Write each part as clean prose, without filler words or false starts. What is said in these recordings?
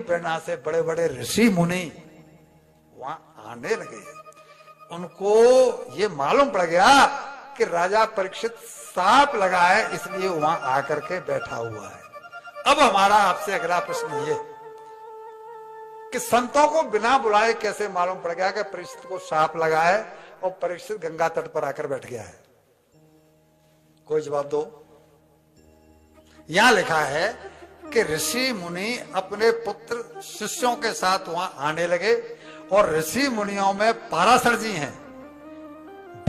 प्रेरणा से बड़े बड़े ऋषि मुनि वहां आने लगे। उनको ये मालूम पड़ गया कि राजा परीक्षित सांप लगा है, इसलिए वहां आकर के बैठा हुआ है। अब हमारा आपसे अगला प्रश्न ये कि संतों को बिना बुलाए कैसे मालूम पड़ गया कि परीक्षित को सांप लगा है और परीक्षित गंगा तट पर आकर बैठ गया है? कोई जवाब दो। यहां लिखा है कि ऋषि मुनि अपने पुत्र शिष्यों के साथ वहां आने लगे और ऋषि मुनियों में पाराशर जी हैं,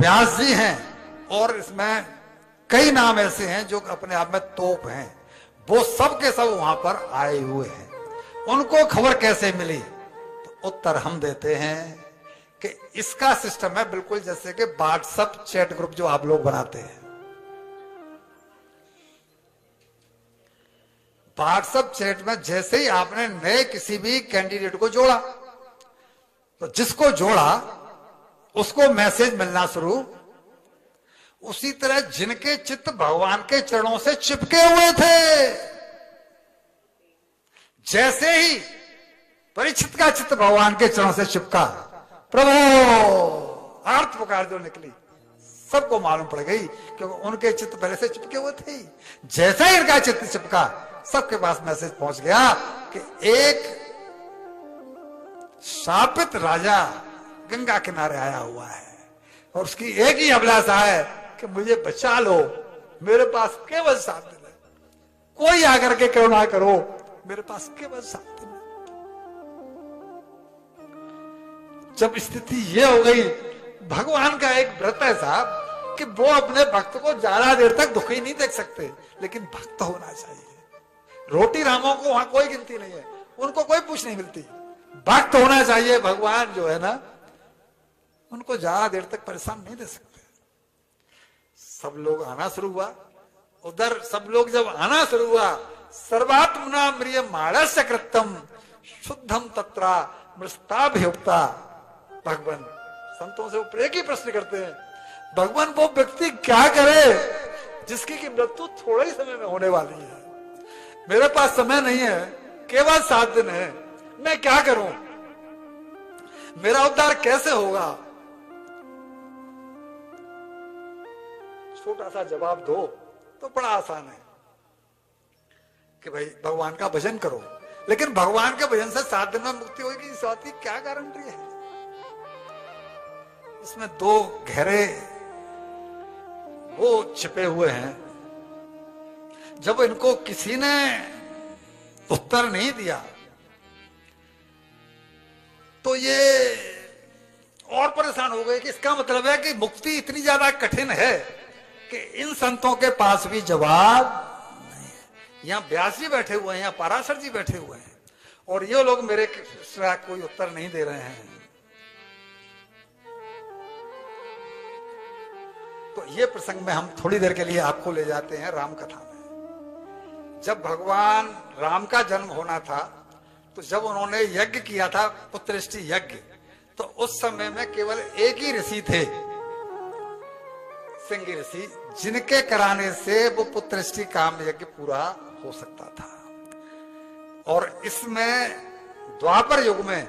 व्यास जी हैं और इसमें कई नाम ऐसे हैं जो अपने आप में तोप हैं। वो सब के सब वहां पर आए हुए हैं। उनको खबर कैसे मिली? तो उत्तर हम देते हैं कि इसका सिस्टम है बिल्कुल जैसे कि व्हाट्सएप चैट ग्रुप जो आप लोग बनाते हैं। व्हाट्सएप चैट में जैसे ही आपने नए किसी भी कैंडिडेट को जोड़ा तो जिसको जोड़ा उसको मैसेज मिलना शुरू, उसी तरह जिनके चित्त भगवान के चरणों से चिपके हुए थे, जैसे ही परीक्षित का चित्त भगवान के चरणों से चिपका, प्रभु आर्त पुकार जो निकली, सबको मालूम पड़ गई क्योंकि उनके चित्त पहले से चिपके हुए थे। जैसे ही इनका चित्त चिपका सबके पास मैसेज पहुंच गया कि एक शापित राजा गंगा किनारे आया हुआ है और उसकी एक ही अभिलाषा है कि मुझे बचा लो, मेरे पास केवल 7 दिन है, कोई आकर के करुणा करो, मेरे पास केवल 7 दिन है। जब स्थिति ये हो गई, भगवान का एक व्रत है साहब कि वो अपने भक्त को ज्यादा देर तक दुखी नहीं देख सकते, लेकिन भक्त होना चाहिए। रोटी रामों को वहां कोई गिनती नहीं है, उनको कोई पूछ नहीं मिलती, भक्त होना चाहिए। भगवान जो है ना, उनको ज्यादा देर तक परेशान नहीं दे सकते। सब लोग आना शुरू हुआ, उधर सब लोग जब आना शुरू हुआ, सर्वात्मना म्रिय माणस्य कृतम शुद्धम तत्रा मृष्टाभियुक्ता। भगवान संतों से ऊपर एक ही प्रश्न करते हैं, भगवान वो व्यक्ति क्या करे जिसकी की मृत्यु थोड़े ही समय में होने वाली है, मेरे पास समय नहीं है, केवल 7 दिन है, मैं क्या करूं, मेरा उद्धार कैसे होगा? छोटा सा जवाब दो तो बड़ा आसान है कि भाई भगवान का भजन करो, लेकिन भगवान के भजन से 7 दिन में मुक्ति होगी इस बात की क्या गारंटी है? इसमें 2 गहरे वो छिपे हुए हैं। जब इनको किसी ने उत्तर नहीं दिया तो ये और परेशान हो गए कि इसका मतलब है कि मुक्ति इतनी ज्यादा कठिन है कि इन संतों के पास भी जवाब नहीं है। यहाँ व्यास जी बैठे हुए हैं, यहाँ पराशर जी बैठे हुए हैं और ये लोग मेरे कोई उत्तर नहीं दे रहे हैं। तो ये प्रसंग में हम थोड़ी देर के लिए आपको ले जाते हैं राम कथा में। जब भगवान राम का जन्म होना था तो जब उन्होंने यज्ञ किया था, पुत्रष्टि यज्ञ, तो उस समय में केवल एक ही ऋषि थे, सिंह ऋषि, जिनके कराने से वो पुत्रष्टि काम यज्ञ पूरा हो सकता था। और इसमें द्वापर युग में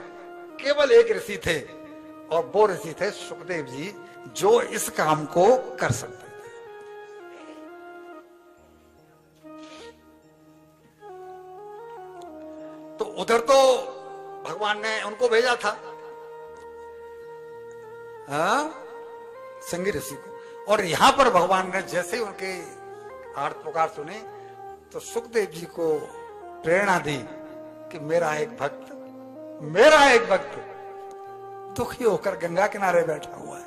केवल एक ऋषि थे और वो ऋषि थे सुखदेव जी, जो इस काम को कर सकते थे। तो उधर तो भगवान ने उनको भेजा था सिंह ऋषि को, और यहां पर भगवान ने जैसे ही उनकी आर्त पुकार सुनी तो सुखदेव जी को प्रेरणा दी कि मेरा एक भक्त दुखी होकर गंगा किनारे बैठा हुआ है,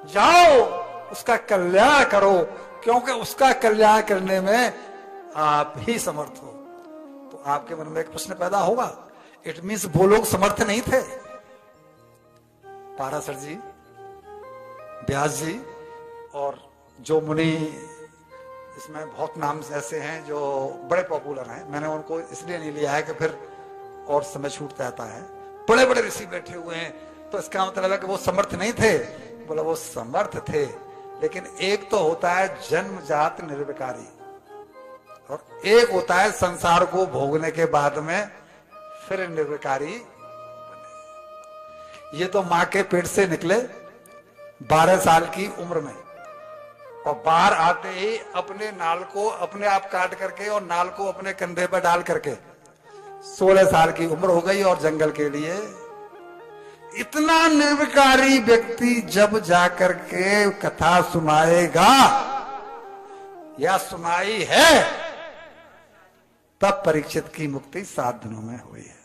जाओ उसका कल्याण करो, क्योंकि उसका कल्याण करने में आप ही समर्थ हो। तो आपके मन में एक प्रश्न पैदा होगा, इट मीन्स वो लोग समर्थ नहीं थे? पाराशर जी, व्यास जी और जो मुनि, इसमें बहुत नाम ऐसे हैं जो बड़े पॉपुलर हैं, मैंने उनको इसलिए नहीं लिया है कि फिर और समय छूट जाता है। बड़े बड़े ऋषि बैठे हुए हैं, तो इसका मतलब है कि वो समर्थ नहीं थे? बोला वो समर्थ थे, लेकिन एक तो होता है जन्मजात निर्विकारी और एक होता है संसार को भोगने के बाद में फिर निर्विकारी बने। ये तो मां के पेट से निकले 12 साल की उम्र में, और बाहर आते ही अपने नाल को अपने आप काट करके और नाल को अपने कंधे पर डाल करके 16 साल की उम्र हो गई और जंगल के लिए। इतना निर्विकारी व्यक्ति जब जाकर के कथा सुनाएगा या सुनाई है, तब परीक्षित की मुक्ति 7 दिनों में हुई है।